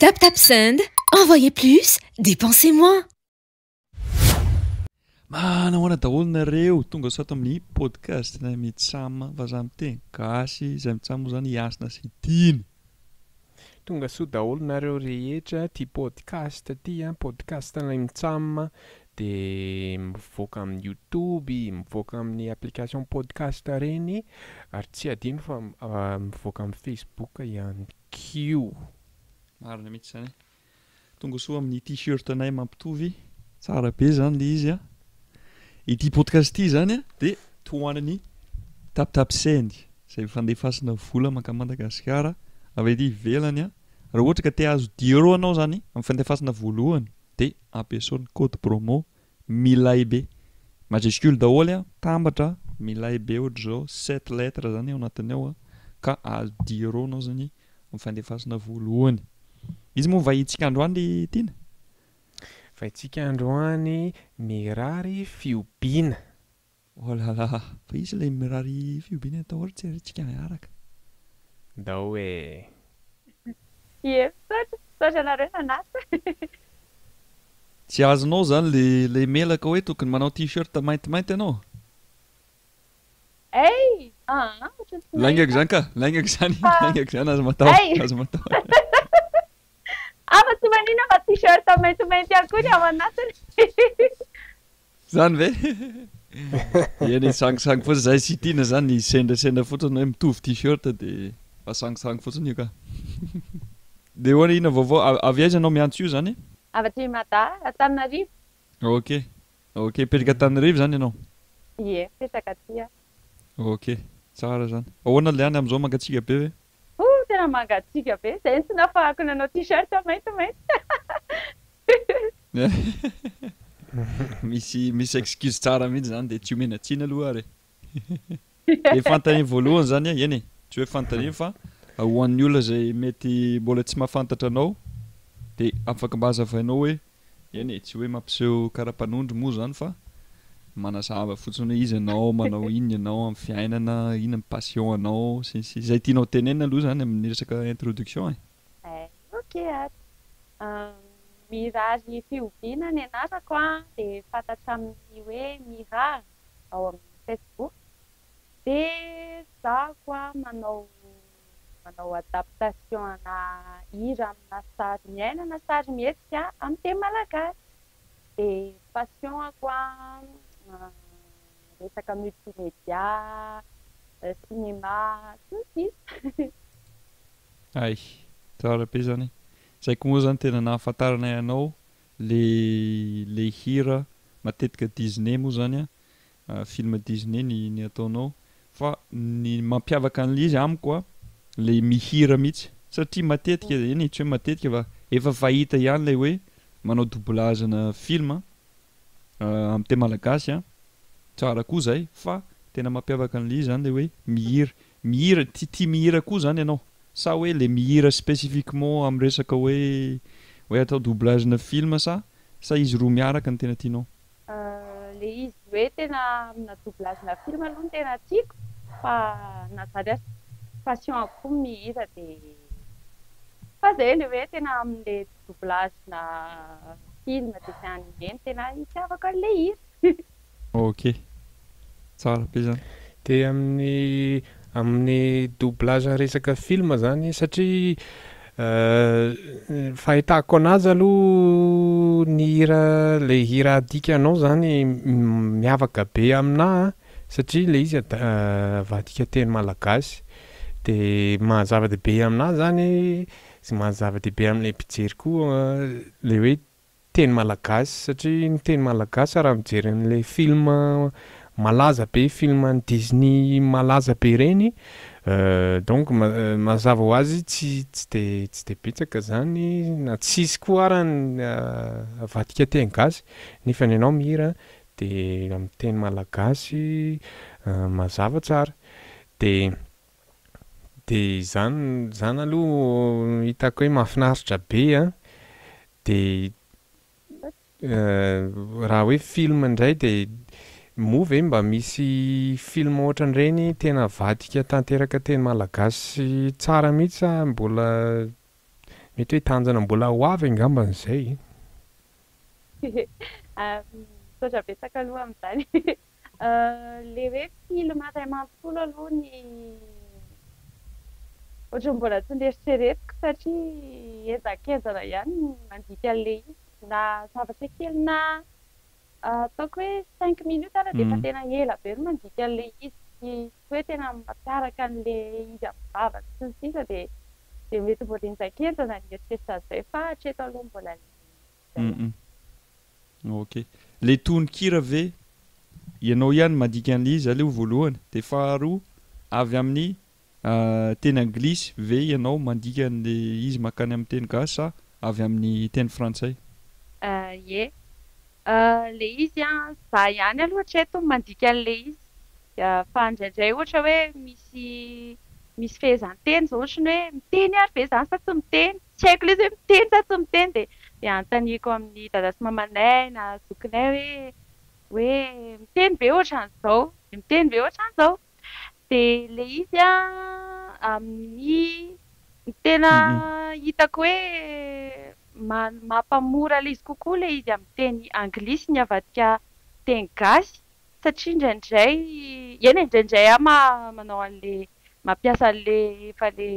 Tap tap send. Envoyez plus, dépensez moins. Nahoana daholo nareo tonga sao tamin'ny podcast na mitsama vazaha miteny gasy izay mitsamo zany hiasina sy tiany. Tonga soa daholo nareo rehetra ty podcast ty podcast na mitsama de mivoaka amin'ny YouTube, mivoaka amin'ny application podcast reny ary tsy adino fa mivoaka amin'ny Facebook ihany koa. Marina mihitsy zany. Tonga soa amin'ny t-shirt anay mampitovy tsara be zany le izy a. Ity podcast ity zany a de tohanany tap tap send izay fandefasana vola maka Madagasikara avy ety ivelany a. Raha ohatra ka te azo 10 € anao zany amin'ny fandefasana voalohany de ampiasaony code promo MILAIB majuscule daholo a, tambatra MILAIB ohatra zao 7 lettres zany ao anatiny ao a, ka azo 10 € anao zany amin'ny fandefasana voalohany. Izy moa vahitsika androany le tiana? Vahitsika androany mirary fiobina. Oh là là, fa izy ilay mirary fiobina atao ohatra tsy aritsika miaraka. Dao e. Saotra nareo nanasa. Tsy azonao zany le melaka hoe tokony manao t-shirt maintimainty anao. Hey! Laingako zany ka, laingako zany azo matao. Azo matao. Fa tsy manina fa t-shirt maintimainty ihany koa ny ao anatiny. Zany ve? Eny sangisangy fotsiny zay sy tiana zany sendasenda fotsiny hoe mitovy t-shirt de fa sangisangy fotsiny io ka. De hoana ina vaovao avy aiza anao miantso io zany? Avy aty Madà, Antananarivo. Ok. Ok, petraka Antananarivo zany ianao? Ie, petraka aty. Ok, tsara zany. Ahoana le any am'izao mangatsiaka be ve? Tena mangatsiaka be. Zay ny tsy nafahako nanao t-shirt maintimainty. Misy excuse tsara mihitsy zany de tsy omena tsiny aloha ary. De fantany voalohany zany a, eny e, tsy hoe fantany fa ho an'ny olona zay mety mbola tsy mahafantatra anao de afaka mba hazavainao hoe eny e, tsy hoe mampiseho karapanondro moa zany fa manazava fotsiny hoe izy anao, manao inona ianao amin'ny fiainana, inona ny passion anao, sy zay tianao tenenina aloha zany amin'ny resaka introduction e. Ok ato. Mirary fiobina ny anarako de fantatra amin'ny hoe Mira ao amin'ny Facebook. De zako manao adaptation ana hira amina sary miainana, sary mihetsika amin'ny teny malagasy. De passion-ako resaka multimédia, cinéma, sy ny sisa. Ay, tsara be zany. Zay koa moa zany tena nahafantaranay anao le hira matetika Disney moa zany a, film Disney ny ataonao fa ny mampiavaka an'le izy amiko a le mihira mihitsy satria matetika eny tsy hoe matetika fa efa fahita ihany lay hoe manao doublage-na film amin'ny teny malagasy a, tsara koa zay fa tena mampiavaka an'le izy zany le hoe mihira tia mihira koa zany ianao sa hoe le mihira spécifiquement amin'ny resaka hoe atao doublage-na film sa izy roa miaraka ny tena tianao? Le izy hoe tena amina doublage-na film aloha ny tena tiako fa nazary passion koa mihira de fa zay le hoe tena amin'le doublage-na film de sy an'ireny tena itiavako an'le hira. Ok, tsara be zany. De amin'ny doublage resaka film zany satria fahitako anazy aloha ny hira le hira adikanao zany miavaka be aminahy satria le izy vadika teny malagasy de mahazava-dehibe aminahy zany sy mahazava-dehibe amin'ilay mpijery koa le hoe teny malagasy satria ny teny malagasy raha mijery an'ilay film malaza be, film any Disney malaza be reny donc mazava ho azy tsy de betsaka zany na tsisy koa ara ny vadika teny gasy nefa ny anao mihira de amin'ny teny malagasy mazava tsara de zany aloha hitako hoe mahafinaritra be de raha hoe film indray de moa ve mba misy film ohatran'ireny tena vadika tanteraka teny malagasy tsara mihitsy sa mbola mety hoe tanjana mbola ho avy angamban'izay. Sotra betsaka aloha amin'izany. Le hoe film iray manontolo aloha ny ohatran'ny mbola tsy nieritreretiko satria ezakezana ihany mandika an'ilay izy na zavatra kely na ataoko hoe 5 minutes ara dia efa tena ela be no mandika an'ilay izy sy hoe tena mampiaraka an'ilay izy amin'ny vavaka sy ny sisa dia mety mbola enzakenzana ny eritreritana izay fa hatreto aloha mbola ok le tononkira ve ianao ihany mandika an'ilay izy aleo voalohany dia faharoa avy amin'ny teny anglisy ve ianao mandika an'ilay izy makany amin'ny teny gasy sa avy amin'ny teny frantsay? Ie le izy za ihany aloha hatreto mandika an'ilay izy fa indraindray ohatra hoe misy fehezanteny zao ohatrany hoe miteny ary ve zany sa tsy miteny tsy haiko ilay izy hoe miteny sa tsy miteny dia antaniko amin'ny dada sy mamanay na zokinay hoe miteny ve ohatran'izao miteny ve ohatran'izao dia le izy amin'ny tena hitako hoe mampamora le izy kokoa le izy amin'ny teny anglisy ny avadika teny gasy satria indraindray eny indraindray manao an'le mampiasa an'le efa le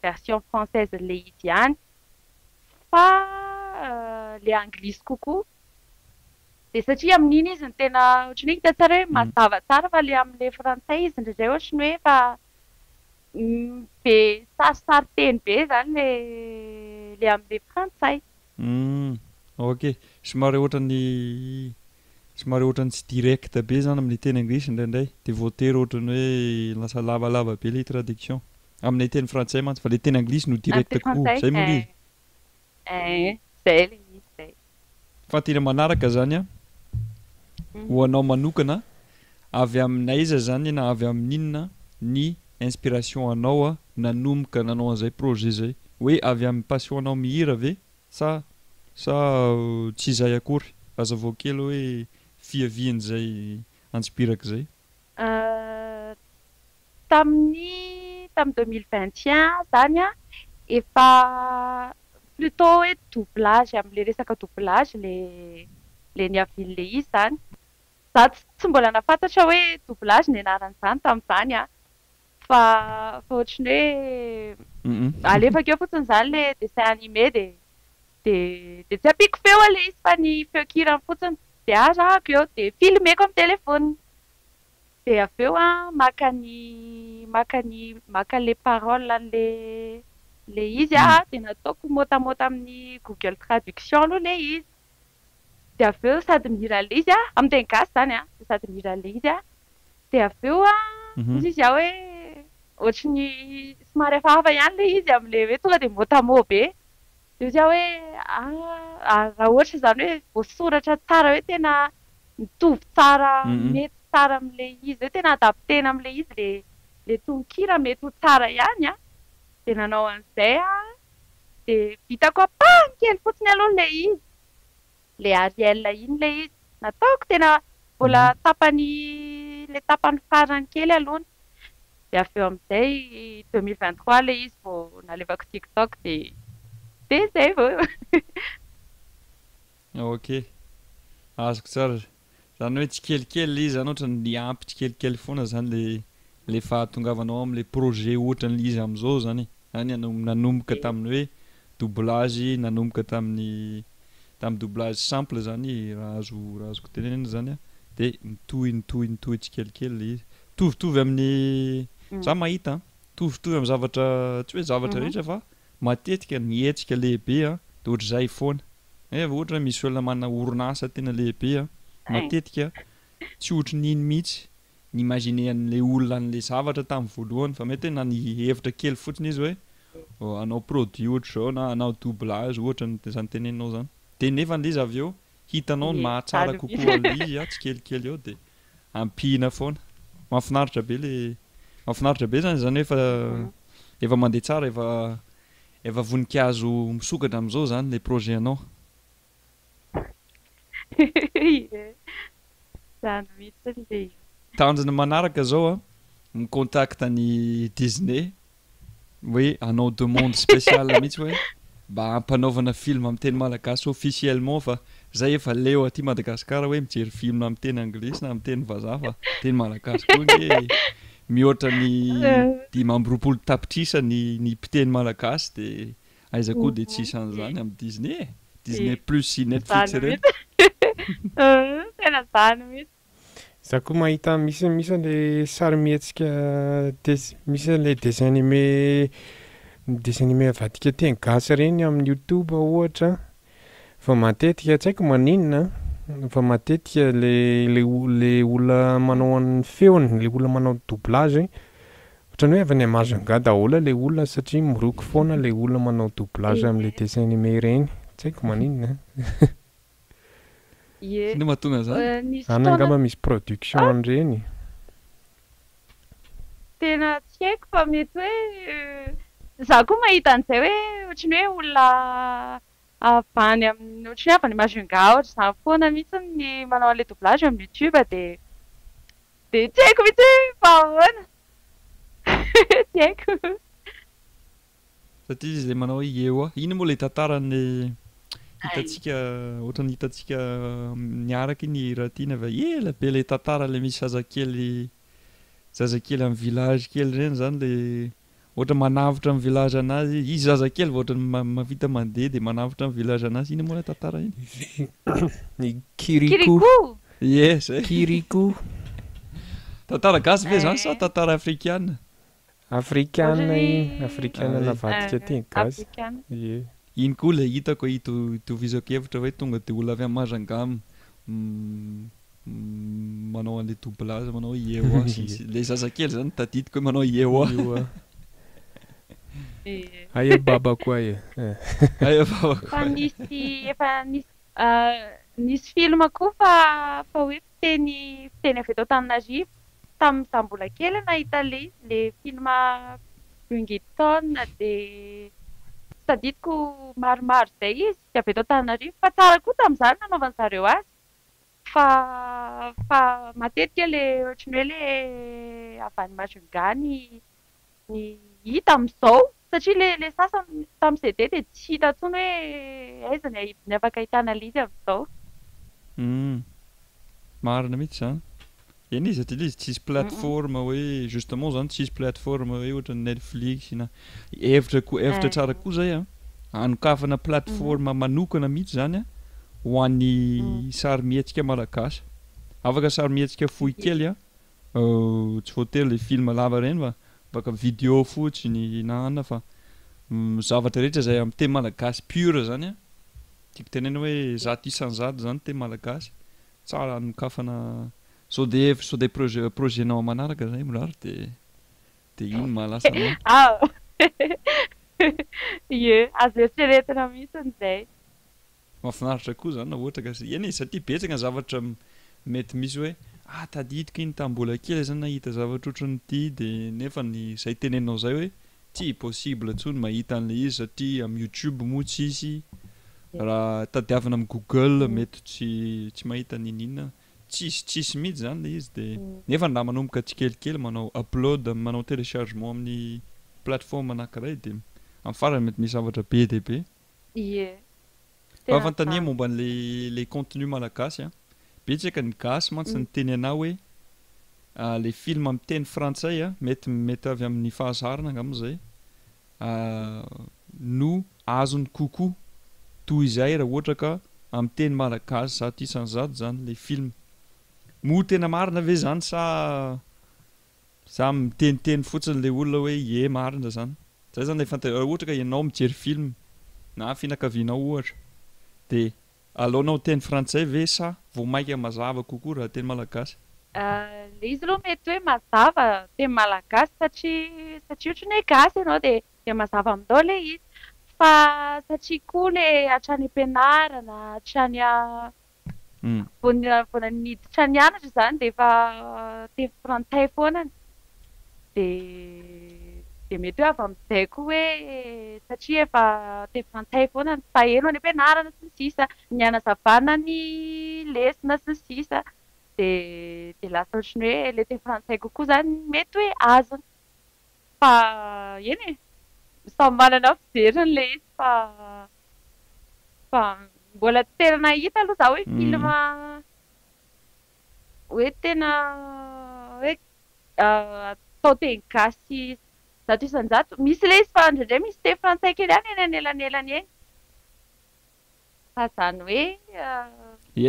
version française le izy ihany fa le anglisy kokoa dia satria amin'iny izy ny tena ohatrany hoe hita tsara hoe mazava tsara fa le amin'le frantsay izy indraindray ohatrany hoe fa be sarisary teny be zany le amin'le frantsay. Ok somary ohatrany tsy direct be zany amin'ny teny anglisy indraindray dia voatery ohatrany hoe lasa lavalava be le traduction amin'ny teny frantsay mantsy fa le teny anglisy no direct kokoa zay moa izy zay le izy zay fa tena manaraka zany ho anao manokana avy aminay iza zany na avy amin'inona ny inspiration anao nanomboka nanao an'izay projet zay hoe avy amin'ny passion anao mihira ve sa tsy izay akory azavao kely hoe fiavian'izay inspiraka zay tamin'ny 2021 zany efa plutôt hoe doublage amin'le resaka doublage le niavian'le izy zany za tsy mbola nafantatra hoe doublage ny anaran'izany tamin'izany fa ohatrany hoe alefaka eo fotsiny zany le dessin animé dia tsy ampiako feo le izy fa ny feon-kirany fotsiny dia arahako eo dia filmeko amin'ny telefony dia avy eo maka le parole le izy dia nataoko motamota amin'ny Google Traduction aloha le izy dia avy eo sady mihira le izy amin'ny teny gasy zany dia sady mihira le izy dia avy eo izy izy hoe ohatrany somary hafahafa ihany le izy amin'le hoe tonga dia motamo be dia izy hoe raha ohatra zany hoe voasoratra tsara hoe tena mitovy tsara mety tsara amin'le izy hoe tena adaptena amin'le izy le tononkira mety ho tsara ihany dia nanao an'izay dia vitako apahany kely fotsiny aloha le izy le Ariel iny le izy nataoko tena mbola le tapany farany kely alohany dia avy eo amin'izay 2023 le izy vao nalevako TikTok dia zay vao ok azoko tsara zany hoe tsy kelikely le izy zany ohatrany niampy tsy kelikely foana zany le fahatongavanao amin'le projet ohatran'le izy amin'izao zany nanomboka tamin'ny hoe doublage nanomboka tamin'ny doublage simple zany raha azoko tenenina zany dia nitohy tsy kelikely le izy tovitovy amin'ny za mahita tovitovy amin'ny zavatra tsy hoe zavatra rehetra fa matetika nietsika lehibe dia ohatr'izay foana ohatra misy olona manana orinasa tena lehibe matetika tsy ohatry n'iny mihitsy ny imagine an'le olona an'le zavatra tamin'ny voalohany fa mety hoe na ny hevitra kely fotsiny izy hoe anao produit ohatra zao na anao doublage ohatra zany teneninao zany dia nefa n'izy avy eo hitanao ny mahatsara kokoa an'le izy tsy kelikely eo dia ampihina foana mahafinaritra be zany efa mandeha tsara efa voninkazo misokatra amin'izao zany le projet anao tanjona manaraka zao micontacta ny Disney hoe anao demande spéciale mihitsy hoe mba hampanaovana film amin'ny teny malagasy officiellement fa zay efa leo aty Madagasikara hoe mijery film amin'ny teny anglisy na amin'ny teny vazaha fa teny malagasy koa nge mihoatra ny 5 tapitrisa ny mpiteny malagasy de aiza koa de tsisy an'izany amin'ny Disney Disney plus sy Netflix ireny tena zany mihitsy. Za koa mahita misy le sarimihetsika misy le dessin animé avadika teny gasy reny amin'ny YouTube ohatra fa matetika tsy haiko maninona fa matetika le olona manao ny feony le olona manao doublage ohatran'ny hoe avy any Majunga daholo le olona satria miroko foana le olona manao doublage amin'le dessin animé reny tsy haiko maninona no mahatonga zany angamba misy production reny tena tsy haiko fa mety hoe za koa mahita an'izay hoe ohatran'ny hoe olona avany amin'ny ohatran'ny hoe avy any Majunga ohatra izany foana mihitsy ny manao an'ilay doublage amin'ny YouTube de tsy haiko mihitsy hoe fa ahoana tsy haiko satria izy le manao hoe eo iny moa le tantarany hitatsika ohatrany hitatsika niaraka iny raha tiana va ela be le tantara le misy zazakely amin'ny village kely reny zany le ohatra manavitra amin'ny village anazy izy zazakely vao ohatra mavita mandeha de manavitra amin'ny village anazy iny moa le tantara iny ny Kirikou yes Kirikou tantara gasy ve zany sa tantara afrikana navadika teny gasy iny koa le hitako itovizako-hevitra hoe tonga de olona avy amin'ny Majunga manao an'le doublage manao eo le zazakely zany tadidiko hoe manao eo aya baba koa fa nisy film koa fa hoe fiteny avy eto Antananarivo tamin'ny za mbola kely nahita le film Bingitton de tadidiko maromaro zay izy de avy eto Antananarivo fa tsara koa tamin'izany nanaovany zareo azy fa matetika le ohatran'ny hoe le avy any Majunga ny hita amin'izao satria le sasany tamin'izay de tsy hita intsony hoe aiza ny afaka ahitana lizy amin'izao marina mihitsy zany eny izy satria izy tsisy plateforme hoe justement zany tsisy plateforme hoe ohatra Netflix na hevitra tsara koa zay anokafana plateforme manokana mihitsy zany ho an'ny sarimihetsika malagasy afaka sarimihetsika fohy kely tsy voatery le film lava reny fa afaka vidéo fotsiny na anona fa zavatra rehetra zay amin'ny teny malagasy pure zany tiako tenena hoe zato isan'zady zany teny malagasy tsara anokafana sao de projet-nao manaraka zay mirary de iny mahalasa azo eritreretina mihitsy an'izay mahafinaritra koa zany na ohatra kasi eny izy satria betsaka zavatra mety misy hoe tadidiko iny tambola kely zany nahita zavatra ohatran'ity de nefa ny zay tenenao zay hoe tsy possible ntsony mahita an'le izy satria amin'ny YouTube moa tsisy raha tadiavina amin'ny Google mety tsy mahita ninina tsisy mihitsy zany le izy de nefa na manomboka tsikelikely manao upload manao téléchargement amin'ny plateforme anankiray de amin'ny farany mety misy zavatra be de be fa fantania momba le contenu malagasy betsaka ny gasy mantsy ny teny anao hoe le film amin'ny teny frantsay mety avy amin'ny fahazarana angambozay no azony kokoa toy izay raha ohatra ka amin'ny teny malagasy zato isan'zado zany le film mo tena marina ve zany sa miteniteny fotsiny le olona hoe marina zany zay zany ohatra ka ianao mijery film na fianakavianao ohatra de alaonao teny frantsay ve sa vao maika mazava kokoa raha teny malagasy le izy aloha mety hoe mazava teny malagasy satria ohatrany hoe gasy ianao de mazava amindao le izy fa satria koa le hatrany ampianarana hatrany vao naniditra nianatra zany de efa teny frantsay foanany de mety hoe avy amin'izay koa hoe satria efa teny frantsay foanany fa eno any ampianarana sy ny sisa nianazavana ny lesona sy ny sisa de lasa ohatrany hoe le teny frantsay kokoa zany mety hoe azony fa eny samy manana fijeriny le izy fa fa mbola tena nahita aloha za hoe film hoe tena hoe atao teny gasy zato isan-jato. Misy le izy fa ndraindray misy teny frantsay kely any eny anelanelany eny. Fa zany hoe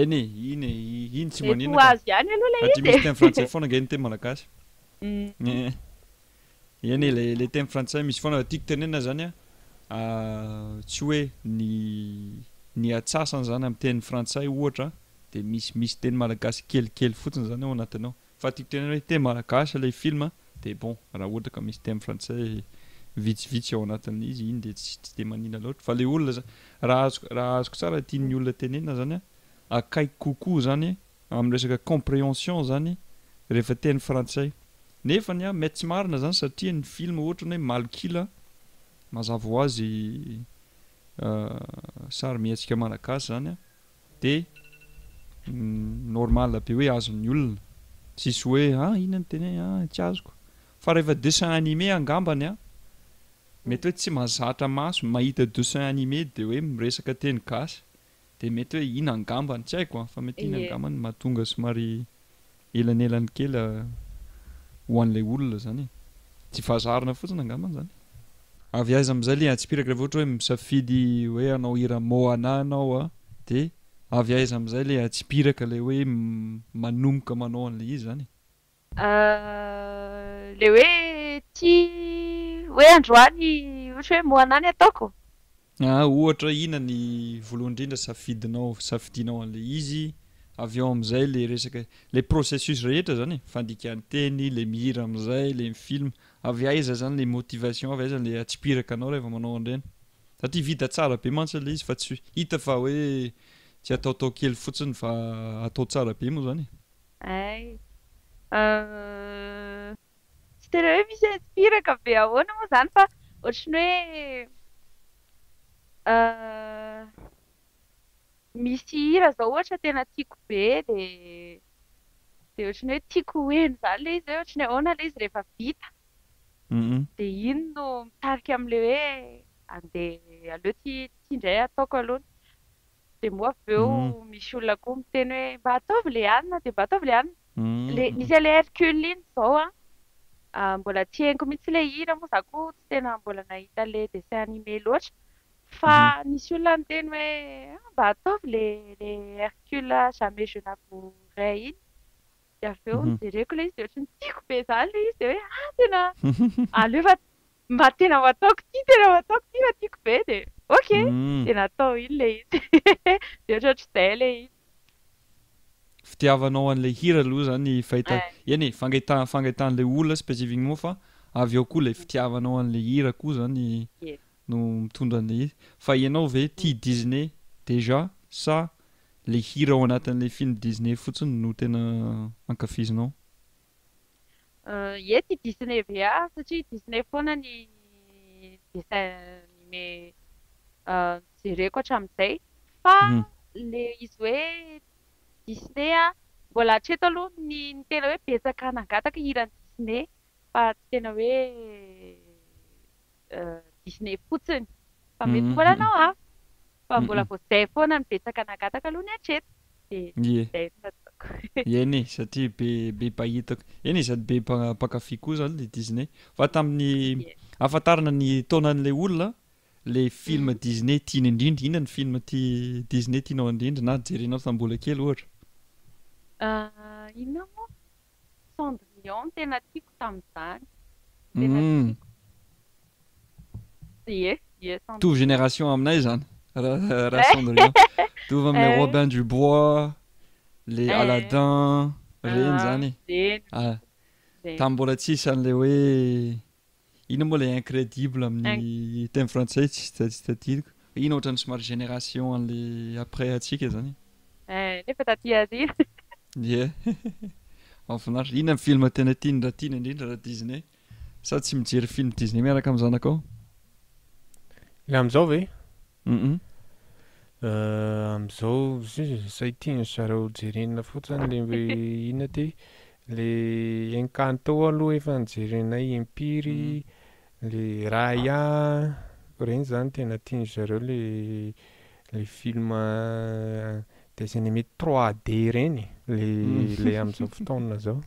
eny iny tsy manino azo ihany aloha le satria izy misy teny frantsay foana nga iny teny malagasy. Mm. Eny le teny frantsay misy foana tiako tenena zany a tsy hoe ny atsasany zany amin'ny teny frantsay ohatra de misy teny malagasy kelikely fotsiny zany ao anatiny ao. Fa tiako tenena hoe teny malagasy le film de bon raha ohatra ka misy teny frantsay vitsivitsy ao anatin'izy iny de tsy de manina loatra fa le olona raha azoko tsara tian'ny olona tenena zany a akaiky kokoa zany amin'ny resaka compréhension zany rehefa teny frantsay. Nefany a mety tsy marina zany satria ny film ohatra hoe Malkila mazava ho azy sary mihetsika malagasy zany a de normal be hoe azon'ny olona tsisy hoe inona ny teny tsy azoko. Fa rehefa dessin animé angambany a mety hoe tsy mahazatra maso mahita dessin animé de hoe miresaka teny gasy de mety hoe ina angambany tsy haiko fa mety ina angambany mahatonga somary elanelany kely ho an'ilay olona zany tsy fahazarana fotsiny angambany zany. Avy aiza am'izay le atsipiraka rehefa ohatra hoe misafidy hoe anao hira Moana anao a de avy aiza am'izay le atsipiraka le hoe manomboka manao an'le izy zany. Le hoe ty hoe androany ohatra hoe Moana ny ataoko. Ohatra ina ny voalohany indrindra safidinao an'le izy avy eo am'izay le resaka le processus rehetra zany fandikan'ny teny le mihira am'izay le film avy aiza zany le motivation avy aiza le atsipiraka anao rehefa manao an'ireny satria vita tsara be mantsy le izy fa tsy hita fa hoe tsy ataotao kely fotsiny fa atao tsara be moa zany. Tsy tena hoe misy atsipiraka be ahoana moa zany fa ohatrany hoe misy hira zao ohatra tena tiako be de ohatrany hoe tiako hoeno zany le izy hoe ohatrany ahoana le izy rehefa vita de iny no mitarika am'le hoe andeha aleo ty indray ataoko aloha de moa avy eo misy olona koa miteny hoe mba ataovy le anina de mba ataovy le anina. Le nisy le Hercule iny zao mbola tianiko mihitsy le hira moa za koa tsy tena mbola nahita le dessin animé loatra fa nisy olona miteny hoe mba ataovy le Hercule jamais je n'avouerai iny de avy eo nijereko le izy de ohatrany tiako be zany le izy de hoe tena aleo fa mba tena mataoko ty fa tiako be de ok de natao iny le izy de ohatr'izay le izy. Fitiavanao an'le hira aloha zany fahita eny fangaitahan'le olona spécifiquement fa avy eo koa le fitiavanao an'le hira koa zany no mitondra an'le izy fa ianao ve tia Disney déjà sa le hira ao anatin'le film Disney fotsiny no tena ankafizinao? Tia Disney ve satria Disney foana ny dessin animé jereko hatramin'izay fa le izy hoe Disney mbola hatreto aloha ny tena hoe betsaka nangataka hiran'ny Disney fa tsy tena hoe Disney fotsiny fa mety mbola anao fa mbola vao zay foana ny betsaka nangataka aloha ny hatreto de zay fataoko. Eny satria be pahitako eny sady be mpankafy koa zany le Disney fa tamin'ny ahafantarana ny taonan'le olona le film Disney tiany indrindra inona ny film Disney tianao indrindra na jerenao tambola kely ohatra? Inona moa Cendrillon tena tiako tamin'izany tena tiako. Tovy génération aminay zany raha Cendrillon tovy amin'le Robin du Bois le Aladdin reny zany tambola tsisy an'le hoe ina moa le incrédible amin'ny teny frantsay tsy tadidiko ina ohatrany somary génération an'le après atsika zany nefa taty azy mahafinaritra ina film tena tiany indrindra raha Disney sa tsy mijery film Disney miaraka amin'ny zanakao? Le am'izao ve? Am'izao zay tiany zareo jerena fotsiny le hoe inona ty le Encanto aloha efa nijerenay Empiry le Raya reny zany tena tiany zareo le le film dessin animé 3D ireny le amin'izao fotoana zao.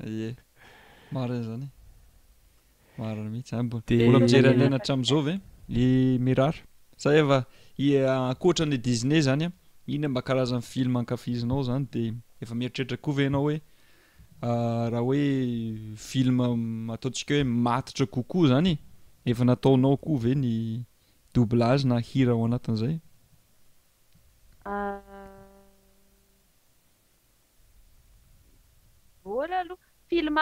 Ie. Marina zany. Marina mihitsy zany mbola Dia- mijery alaina hatramin'izao ve i Mirara. Sa efa ankoatran'ny Disney zany a, iny mba karazan'ny film ankafizinao zany dia efa mieritreritra koa ve ianao hoe raha hoe film ataontsika hoe matitra kokoa zany efa nataonao koa ve ny doublage na hira ao anatin'izay? Vola aloha film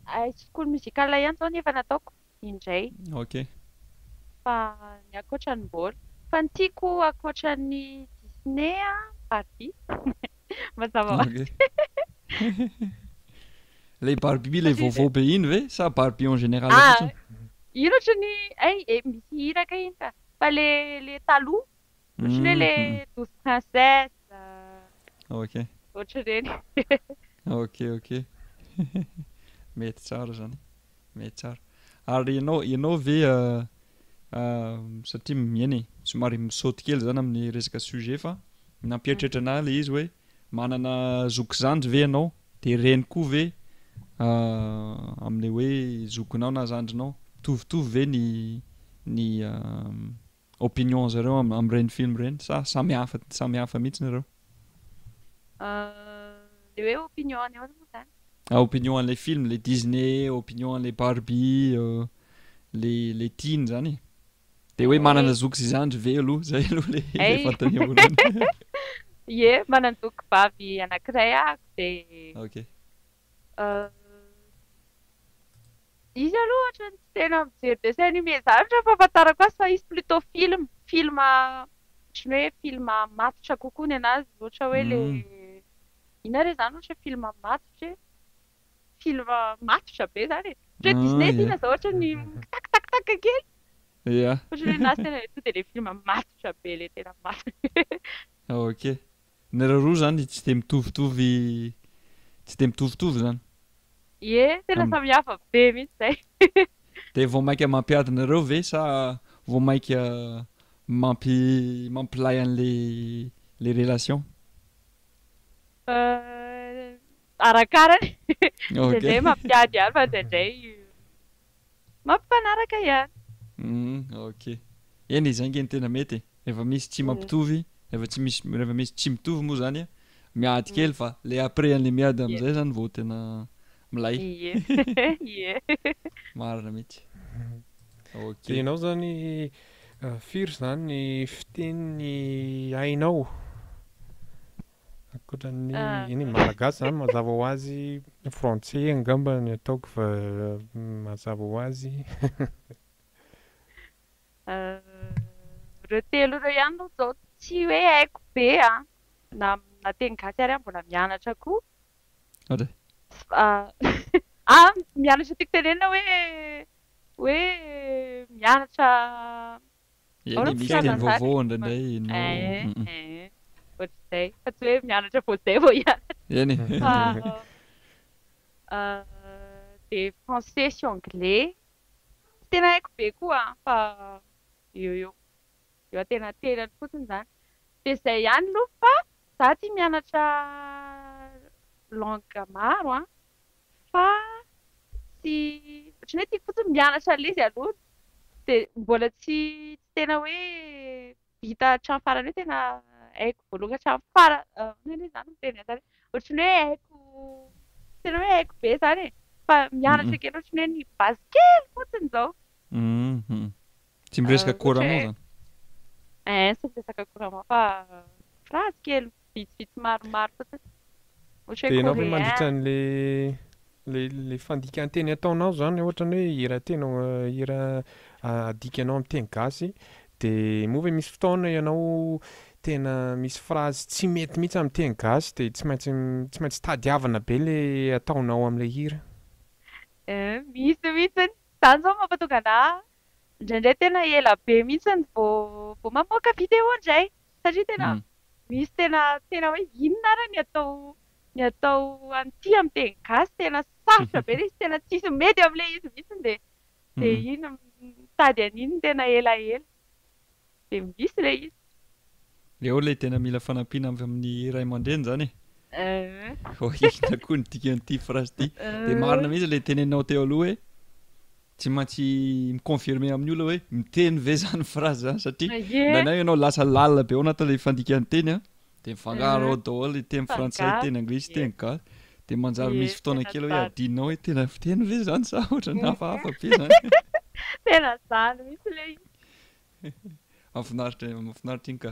high school musical ihany zao nefa nataoko indray Ok. fa ny ankoatran'ny bola fa ny tiako ankoatran'ny Disney Barbie mazava ho azy. Ok. Le Barbie le vaovao be iny ve sa Barbie en général Ah, fotsiny? ino ohatran'ny misy hiraka iny fa le taloha ohatran'ny hoe le 12 princesse Ok. ohatran'ireny. Ok. Mety tsara zany. Mety tsara. Ary ianao ve satria mieny somary misaoty kely zany amin'ny resaka sujet fa nampieritreritra anahy le izy hoe manana zoky zandry ve ianao dia reny koa ve amin'ny hoe zokinao na zandrinao mitovitovy ve ny opinion zareo amin'ireny film reny sa samihafa mihitsy nareo? Le hoe opinion any ahoana moa zany? Opinion an'ilay film, les Disney, opinion an'ilay Barbie, les teen zany. Dia hoe manana zoky sy zandry ve aloha zay aloha le fantaniana. Ie, manana zoky vavy anankiray ako dia Ok. izy aloha ohatrany tsy tena mijery dessin animé zany fa fahafantarako azy fa izy plutôt film ohatran'ny hoe film matotra kokoa ny anazy ohatra hoe le ina re zany ohatra film matotra film matotra be zany e. Ohatra hoe Disney tina zao ohatran'ny taktakataka kely. Yeah. Ohatran'ny hoe nasy tena tonga dia le film matotra be le tena matotra. Ok. Nareo roa zany tsy dia mitovitovy zany. Ie, tena samihafa be mihitsy zay. Dia vao mainka mampiady nareo ve sa vao mainka mampilay an'le relation? Arakarany. Ok. Indraindray mampiady ihany fa indraindray mampifanaraka ihany. Ok. Eny izay nge ny tena mety. Rehefa misy tsy mampitovy, rehefa misy tsy mitovy moa zany a, miady kely fa le après an'le miady amin'izay zany vao tena milay. Ie. Marina mihitsy. Ok. Dia ianao zany firy zany ny fiteniny hainao? Ankoatran'ny iny malagasy zany mazava ho azy, français angamba ny ataoko fa mazava ho azy. Ireo telo ireo ihany aloha zao tsy hoe haiko be na teny gasy ary mbola mianatra koa. Ohatra? Mianatra tiako tenenina hoe mianatra Eny misy teny vaovao indraindray no. ohatr'izay fa tsy hoe mianatra vao zay vao hianatra. Eny. Dia français sy anglais tsy tena haiko be koa fa eo tena telany fotsiny zany. Dia izay ihany aloha fa za tia mianatra langue maro fa tsy ohatrany hoe tiako fotsiny mianatra an'ilay izy aloha dia mbola tsy tena hoe vita hatramin'ny farany hoe tena haiko voalonga hatramin'ny farany zany miteny zany ohatrany hoe haiko tena hoe haiko be zany e fa mianatra kely ohatrany hoe ny base kely fotsiny zao. Tsy miresaka couramment zany? Tsy miresaka couramment fa phrase kely vitsivitsy maromaro fotsiny. Dia ianao ve mandritra le fandikan-teny ataonao zany ohatrany hoe hira adikanao amin'ny teny gasy dia moa ve misy fotoana ianao tena misy phrase tsy mety mihitsy amin'ny teny gasy dia tsy maintsy tadiavana be le ataonao amin'ilay hira? Misy mihitsiny. Izany zao mampatonga anahy indraindray tena ela be mihitsiny vao mamoaka vidéo indray satria tena misy tena hoe inona ary ny atao an'ity amin'ny teny gasy tena sarotra be izy tena tsisy mety amin'ilay izy mihitsiny dia iny mitady an'iny tena elaela dia misy ilay izy. le eo ilay tena mila fanampiana amin'ny ray aman-dreny zany e ina koa ny dikan'ity phrase ity dia marina mihitsy ilay teneninao teo aloha hoe tsy maintsy miconfirme amin'ny olona hoe miteny ve zany phrase zany satria nanao ianao lasa lalina be ao anatin'ilay fandikan'ny teny a dia mifangaro ao daholo teny frantsay teny anglisy teny gasy dia manjary misy fotoana kely hoe adinao hoe tena fiteny ve zany sa ohatra ny hafahafa be zany tena zany misy ilay mahafinaritra iny ka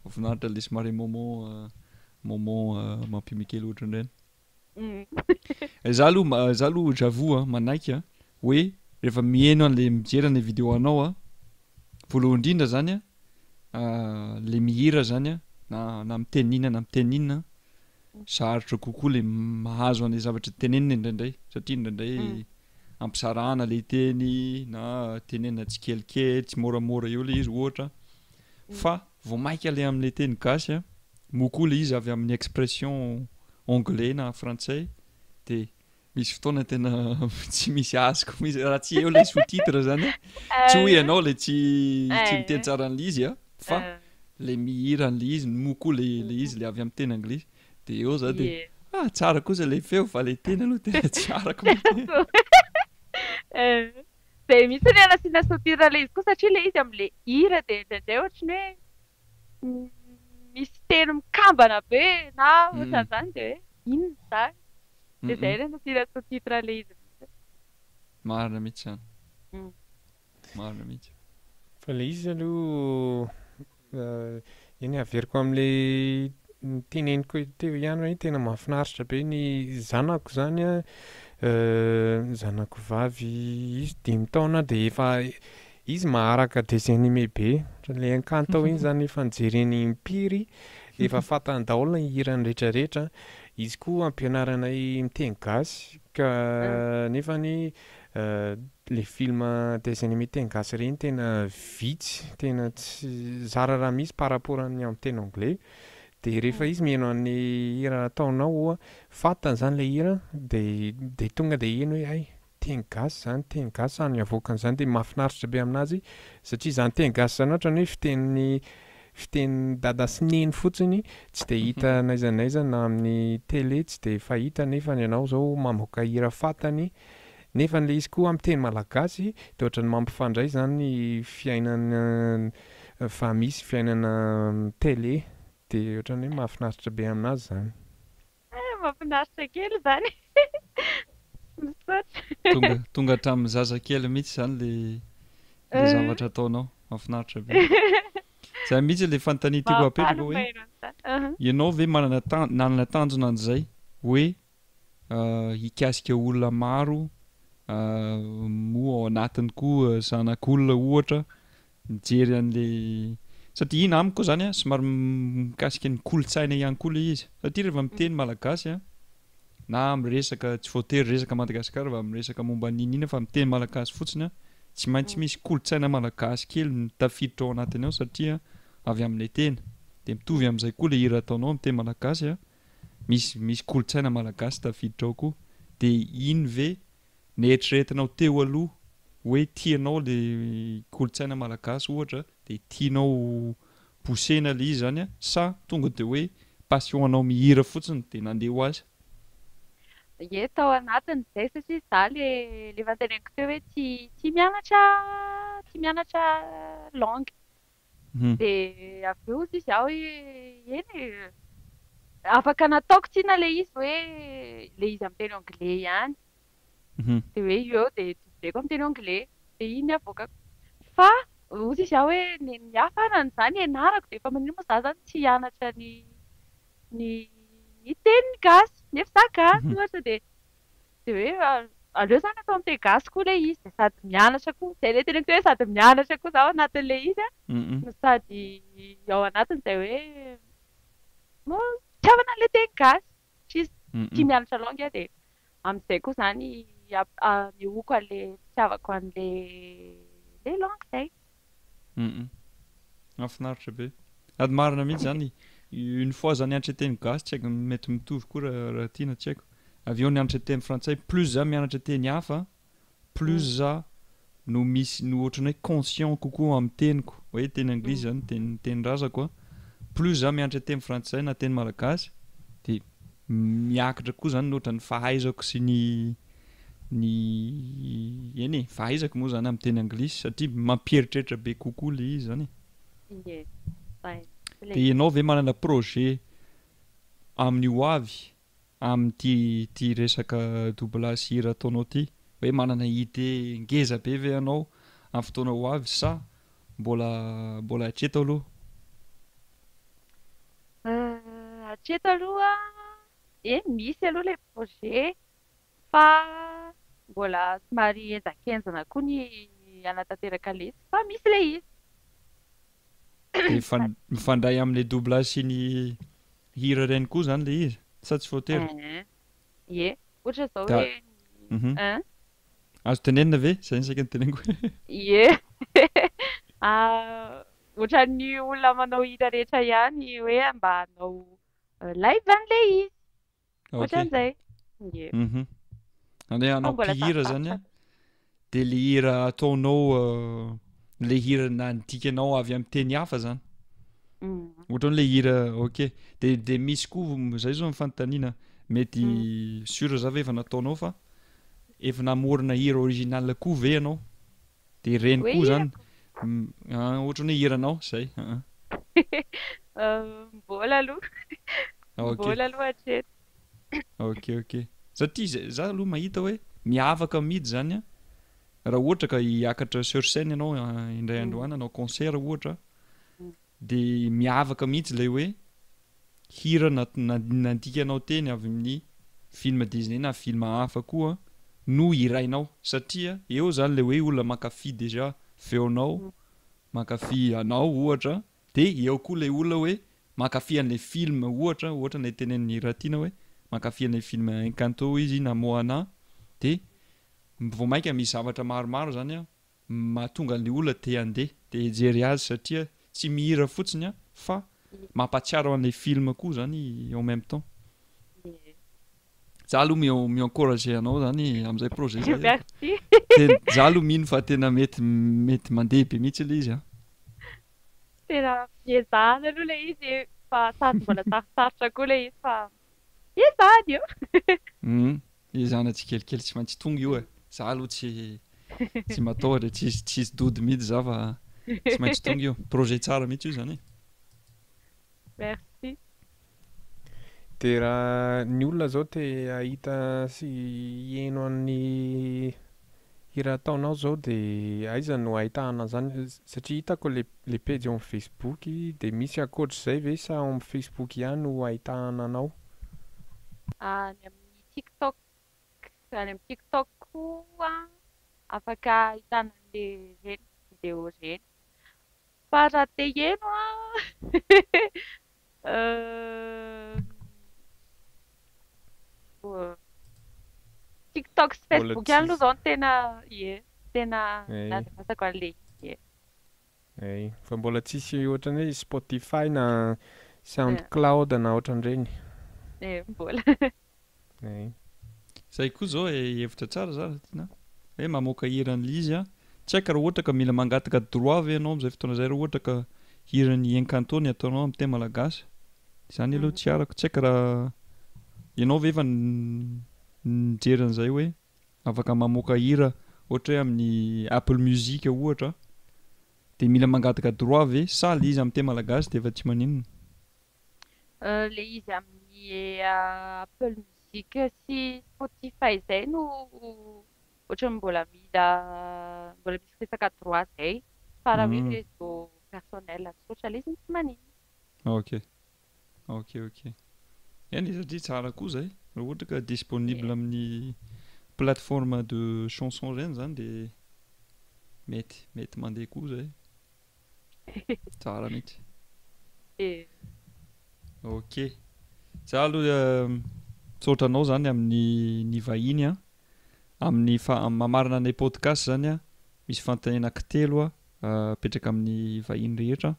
mahafinaritra ilay somary moment mampimikely ohatra indreny za aloha j'avoue manaiky hoe rehefa mihaino an'ilay mijery an'ilay vidéo anao voalohany indrindra zany le mihira zany na miteninina na miteninina sarotra kokoa le mahazo an'ilay zavatra tenenina indraindray satria indraindray ampisarana le teny na tenenina tsikelikely tsy moramora eo le izy ohatra fa vao maika le amin'le teny gasy mokoa le izy avy amin'ny expression anglais na frantsay dia misy fotoana tena tsy misy azoko misy raha tsy eo le sous-titre zany tsy hoe ianao le tsy miteny tsara an'le izy fa le mihira an'le izy mokoa le izy le avy amin'ny teny anglisy dia eo za dia tsara kosa le feo fa le teny aloha tena tsy arako dia misy ny anasiana sous-titre le izy koa satria le izy amin'le hira dia indraindray ohatrany hoe misy teny mikambana be na ohatran'izany dia hoe inona zany dia izay ny anasiana sous-titre le izy marina mihitsy zany marina mihitsy fa le izy aloha eny averiko amin'le teneniko teo ihany tena mahafinaritra be ny zanako zany zanako vavy izy 5 taona dia efa izy maharaka dessin animé be le Encanto iny zany efa nijereny impiry efa fantany daholo ny hirany rehetrarehetra izy koa ampianaranay miteny gasy ka nefany le film dessin animé teny gasy reny tena vitsy tena tsy zara raha misy par rapport amin'ny amin'ny teny anglais dia rehefa izy mihaino an'ny hira ataonao fantany zany le hira dia tonga dia eno hoe ay teny gasy zany avoakany zany dia mahafinaritra be aminazy satria zany teny gasy zany ohatra hoe fiteny dada sy neny fotsiny tsy dia hita n'aiza n'aiza na amin'ny télé tsy dia fahita nefa ianao zao mamoaka hira fantany nefa le izy koa amin'ny teny malagasy dia ohatra ny mampifandray zany ny fiainana fa misy fiainana télé dia ohatrany hoe mahafinaritra be aminazy zany mahafinaritra kely zany tonga hatramin'ny zazakely mihitsy zany le zavatra ataonao mahafinaritra be zay mihitsy le fanontaniatiako apetraka hoe ianao ve nanana tanjona an'izay hoe hikasika olona maro moa ao anatiny koa zanak'olona ohatra mijery an'le satria ina amiko zany somary mikasika ny kolotsaina ihany koa le izy satria rehefa miteny malagasy na miresaka tsy voatery resaka Madagasikara fa miresaka momba ninina fa miteny malagasy fotsiny tsy maintsy misy kolotsaina malagasy kely tafiditra ao anatiny ao satria avy amin'ilay teny dia mitovy amin'izay koa le hira ataonao miteny malagasy misy kolotsaina malagasy tafiditra ao koa dia iny ve neritreretinao teo aloha hoe tianao le kolotsaina malagasy ohatra dia tianao posena le izy zany sa tonga dia hoe passion anao mihira fotsiny dia nandeha ho azy tao anatiny izay satria za le vanteneniko teo hoe tsy mianatra langue dia avy eo izy aho hoe eny afaka nataoko tsia le izy hoe le izy amin'ny teny anglais ihany dia hoe eo dia todreko amin'ny teny anglais dia iny avoakako fa ozy izy aho hoe ny hafanany zany ianarako dia efa manino moa za zany tsy hianatra ny teny gasy nefa za gasy ohatra dia hoe aleo zany atao amin'ny teny gasy koa le izy dia sady mianatra koa izay le teneniko hoe sady mianatra koa zaho anatin'le izy no sady ao anatiny izay hoe tiavana an'le teny gasy tsy mianatra langue dia amin'izay koa zany mihoako an'le fitiavako an'le langue izay mahafinaritra be ady marina mihitsy zany une fois za nianatra teny gasy tsy haiko mety mitovy koa raha tiana tsy haiko avy eo nianatra teny frantsay plus za mianatra teny hafa plus za no misy no ohatrany hoe conscient kokoa amin'ny teniko hoe teny anglisy zany teny razako plus za mianatra teny frantsay na teny malagasy de miakatra koa zany ohatra ny fahaizako sy ny eny fahaizako moa zany amin'ny teny anglisy satria mampieritreritra be kokoa le izy zany. De ianao ve manana projet amin'ny ho avy amin'ty resaka doublage hira ataonao ty hoe manana idée ngeza be ve ianao amin'ny fotoana ho avy sa mbola hatreto aloha? Hatreto aloha misy aloha le projet fa mbola somary enjakenjana koa ny anatanteraka le izy fa misy le izy. Mifandray amin'le doublage sy ny hira reny koa zany le izy sa tsy voatery? Ie, ohatra zao hoe azo tenenina ve? Zay ny saika ny teneniko. Ie. Ohatra ny olona manao hira rehetra ihany hoe mba hanao live an'le izy. Ohatran'izay. Ie. Andeha hanao mpihira zany a de le hira ataonao le hira nandikanao avy amin'ny teny hafa zany. Ohatra le hira ok de misy koa zay zao mifanontaniana mety sûr za ve efa nataonao fa efa namorona hira original koa ve ianao de reny koa zany ohatra hoe hiranao zay. Mbola aloha. Mbola aloha hatreto. Ok. Satria za aloha mahita hoe miavaka mihidy zany a raha ohatra ka hiakatra sur scène ianao indray andro any anao concert ohatra de miavaka mihitsy lay hoe hira nandikanao teny avy amin'ny film Disney na film hafa koa no hirainao satria eo zany le hoe olona mankafy déjà feonao mankafy anao ohatra de eo koa le olona hoe mankafy an'le film ohatra ny tenen'ny Ratina hoe mankafy an'le film Encanto izy na Moana de vao mainka misy zavatra maromaro zany a mahatonga an'le olona te handeha de hijery azy satria tsy mihira fotsiny a fa mampatsiaro an'le film koa zany en même temps. Za aloha mi-encourager anao zany amin'izay projet zay. Merci. De za aloha mino fa tena mety mandeha be mihitsy le izy a. Tena fiezahana aloha le izy fa sady mbola sarosarotra koa le izy fa fiezahana io. Iezahana tsikelikely tsy maintsy tonga io e. Za aloha tsy matahotra tsisy dody mihitsy za fa tsy maintsy tonga io. Projet tsara mihitsy io zany. Merci. De raha ny olona zao te ahita sy hieno amin'ny hira ataonao zao de aiza no ahitana zany satria hitako le page eo amin'ny Facebook de misy ankoatr'izay ve sa ao amin'ny Facebook ihany no ahitana anao? Any amin'ny TikTok. Any amin'ny TikTok koa afaka ahitana le reny vidéo reny. Fa raha te hieno TikTok sy Facebook ihany aloha zao tena nazafazako an'le izy. Fa mbola tsisy ohatran'ny hoe Spotify na SoundCloud na ohatran'ireny. Mbola. Zay koa zao hevitra tsara zara tina hoe mamoaka hira an'le izy a tsy haiko raha ohatra ka mila mangataka droit ve ianao amin'izay fotoana zay raha ohatra ka hiran'ny Encanto ny ataonao amin'ny teny malagasy zany aloha tsy arako tsy haiko raha ianao ve efa nijery an'izay hoe afaka mamoaka hira ohatra hoe amin'ny Apple Music ohatra de mila mangataka droit ve sa le izy amin'ny teny malagasy de efa tsy maninona? Le izy amin'ny Apple Music sy Spotify zay no ohatran'ny mbola misy resaka droit zay fa raha hoe réseau personnel tsotra le izy tsy maninona. Ok. Eny satria tsara koa zay raha ohatra ka disponible amin'ny plateforme de chanson reny zany de mety mandeha koa zay. Tsara mihitsy. Ok. Za aloha tsotra anao zany amin'ny vahiny a amin'ny mamarina an'ilay podcast zany a misy fanontaniana telo apetraka amin'ny vahiny rehetra.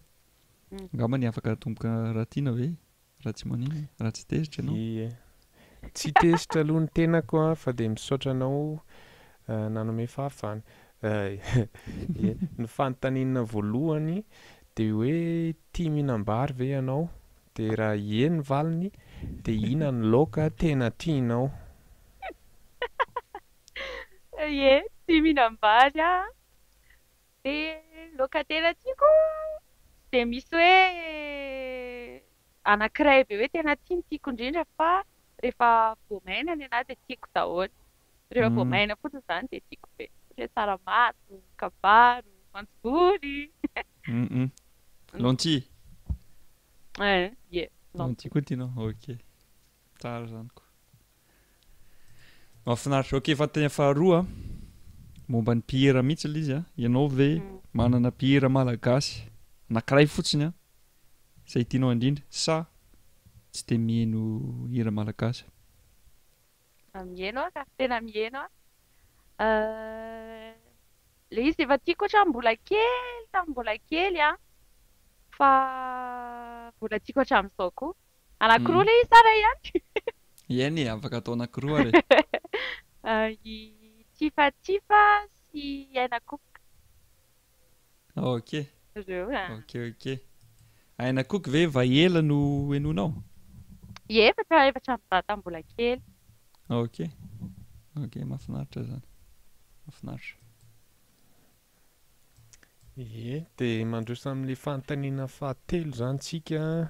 Angamba ny afaka tomboka Ratina ve? Raha tsy maninona, raha tsy tezitra ianao. Tsy tezitra aloha ny tenako fa de misaotra anao nanome fahafana. Ny fanontaniana voalohany dia hoe tia mihinam-bary ve ianao, dia raha ie ny valiny dia ina ny laoka tena tianao. Ie, tsy mihinam-bary aho. Dia laoka tena tiako dia misy hoe anankiray be hoe tena tiako indrindra fa rehefa voamaina ny anahy dia tiako daholo. Rehefa voamaina fotsiny izany dia tiako be. Ohatra hoe tsaramaso, kabaro, voanjobory. Lentille. Ie. Lentille koa tianao, ok. Tsara izany koa. Mahafinaritra. Ok, fa tena faharoa momba ny mpihira mihitsy ilay izy a. Ianao ve manana mpihira malagasy anankiray fotsiny a izay tianao indrindra sa tsy dia mihaino hira malagasy? Mihaino aho ka, tena mihaino aho. Ilay izy efa tiako ohatra mbola kely tamin'ny mbola kely a, fa mbola tiako hatramin'izao koa. Anankiroa ilay izy tsara ihany. Iainy e, afaka atao anankiroa ary. I Tifatifa sy Aina Cook. Ok. Ireo Ok. Aina Cook ve efa ela no hainonao? Ie, efa tamin'izaho mbola kely. Ok, mahafinaritra izany. Mahafinaritra. Ie, dia mandroso amin'ilay fanontaniana fahatelo izany tsika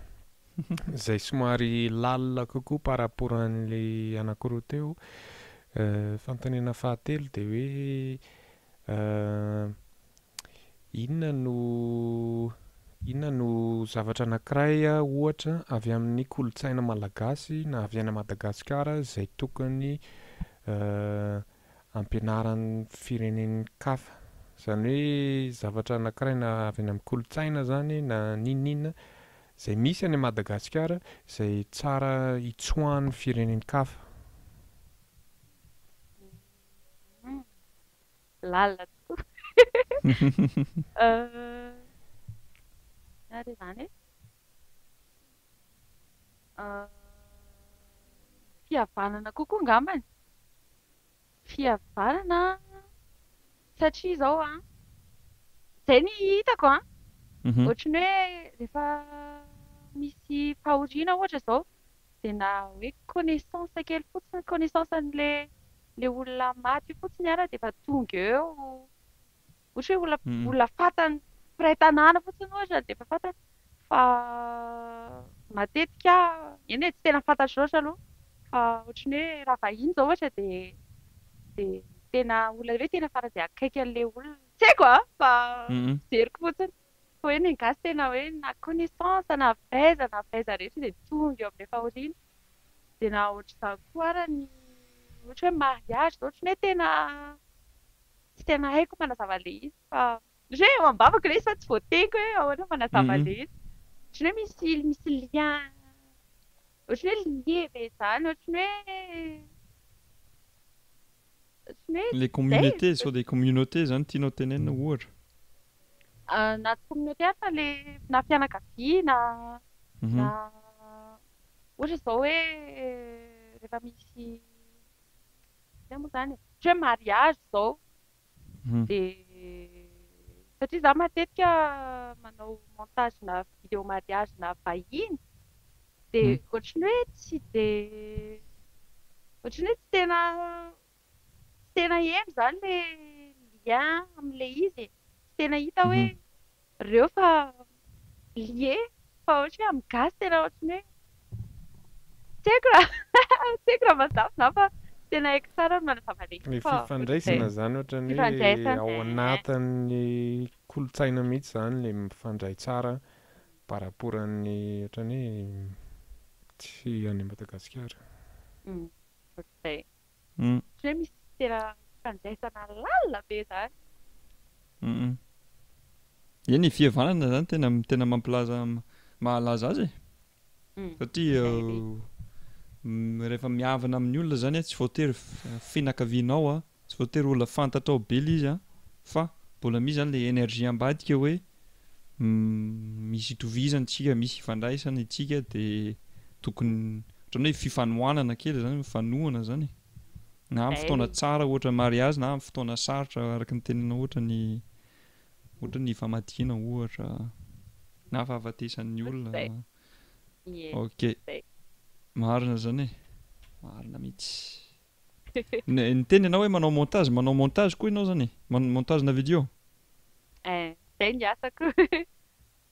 izay somary lalina kokoa par rapport an'ilay anankiroa teo. Fanontaniana fahatelo dia hoe inona no zavatra anankiray ohatra avy amin'ny kolontsaina malagasy na avy any Madagasikara izay tokony ampianaran'ny firenen'ny kafa. Izany hoe zavatra anankiray na avy any amin'ny kolontsaina izany na ninina izay misy any Madagasikara izay tsara hitsoahan'ny firenen'ny kafa. Lalina tokoa. Ary izany fihavanana kokoa angambany. Fihavanana satria izao izay ny hitako ohatrany hoe rehefa misy fahoriana ohatra izao dia na hoe connaissance kely fotsiny, connaissance an'ilay olona maty fotsiny ara dia efa tonga eo. Ohatra hoe olona fantany mpiray tanàna fotsiny ohatra dia efa fantany. Fa matetika eny tsy tena fantatra loatra aloha. Fa ohatrany hoe raha vahiny izao ohatra dia tena olona hoe tena fara dia akaiky an'ilay olona. Tsy haiko fa jeriko fotsiny. Fa hoe ny gasy tena hoe na connaissance na faiza rehetra dia tonga eo amin'ilay fahoriana. Dia na ohatr'izany koa ara ny ohatra hoe mariage izao ohatrany hoe tena tsy tena haiko manazava ilay izy fa ohatra hoe eo am-bavaka ilay izy fa tsy voateko hoe ahoana manazava ilay izy. Ohatrany hoe misy lien ohatrany hoe lié be izany ohatrany hoe les communautés, soit des communautés zany tianao tenenina ohatra. Na tsy communauté fa na fianakaviana na ohatra izao hoe rehefa misy ina moa izany ohatra hoe mariage izao dia satria izaho matetika manao montage na vidéo mariage na vahiny dia ohatrany hoe tsy tena heno izany ilay lien amin'ilay izy. Tsy tena hita hoe ireo fa lié fa ohatra hoe amin'ny gasy tena ohatrany hoe tsy haiko raha mazava fa tena haiko tsara ny manazava ilay izy. Ny fifandraisana izany ohatrany hoe ao anatin'ny kolontsaina mihitsy izany ilay mifandray tsara par rapport an'ny ohatrany hoe tsy any Madagasikara. Ohatr'izay. Ohatrany hoe misy tena fifandraisana lalina be izany. Eny fihavanana izany tena mahalaza azy e. Satria rehefa mihavana amin'ny olona izany tsy voatery fianakavianao tsy voatery olona fantatrao be ilay izy fa mbola misy izany ilay énergie ambadika hoe misy itovizana tsika, misy ifandraisana itsika dia tokony ohatrany hoe fifanohanana kely izany, mifanohana izany. Na amin'ny fotoana tsara ohatra mariage na amin'ny fotoana sarotra araka ny tenenao ohatra ny famadiana ohatra. na fahafatesan'ny olona. Ie. Ok, Zay. marina zany e, marina mihitsy. Ny teny ianao hoe manao montage koa ianao zany e, montage na vidéo. Zay ny asako.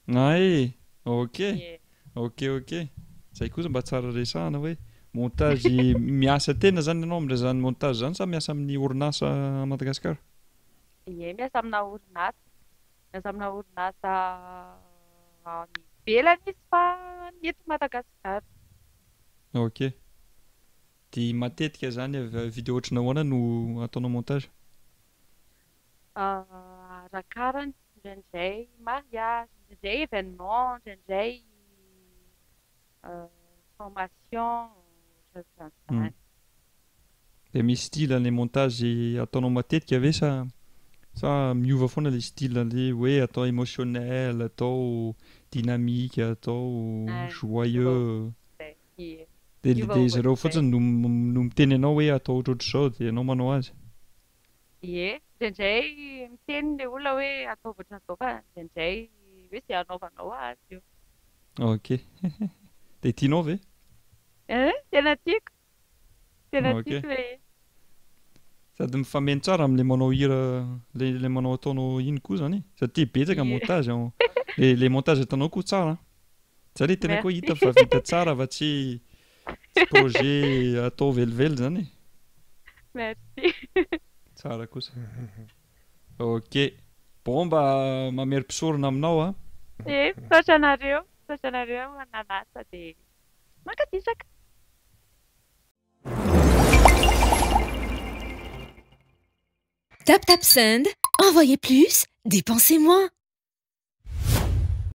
Ay, ok, Ie. ok. Zay kosa mba tsara resahana hoe montage miasa tena zany ianao amin'izay zany montage zany sa miasa amin'ny orinasa à Madagasikara? Ie, miasa amina orinasa. Miasa amina orinasa any ivelany izy fa ny eto Madagasikara. Ok. Dia matetika zany vidéo ohatrana ahoana no ataonao montage? Arakarany, indraindray mariage, indraindray événement, indraindray formation, ohatran'izany. Dia misy style an'ilay montage ataonao matetika ve sa miova foana ilay style an'ilay hoe atao émotionnel, atao dynamique, atao joyeux. Ie. Dia zareo fotsiny no miteny anao hoe atao ohatrohatr'izao dia ianao manao azy. Ie, indraindray miteny ilay olona hoe atao ohatran'izao fa indraindray hoe izay anaovanao azy io. Ok. Dia tianao ve? Tena tiako. Tena Ok. tiako ilay. Sady mifameno tsara amin'ilay manao hira, ilay manao ataonao iny koa zany e. Satria betsaka montage. Ilay montage ataonao koa tsara. Zay ilay tena koa hita fa vita tsara fa tsy projet atao velively zany e. Merci. Tsara kosa. Ok. Bon mba mamerim-pisorona aminao a. Saotra anareo mananasa dia mankasitraka. Tap tap send. Envoyez plus, dépensez moins.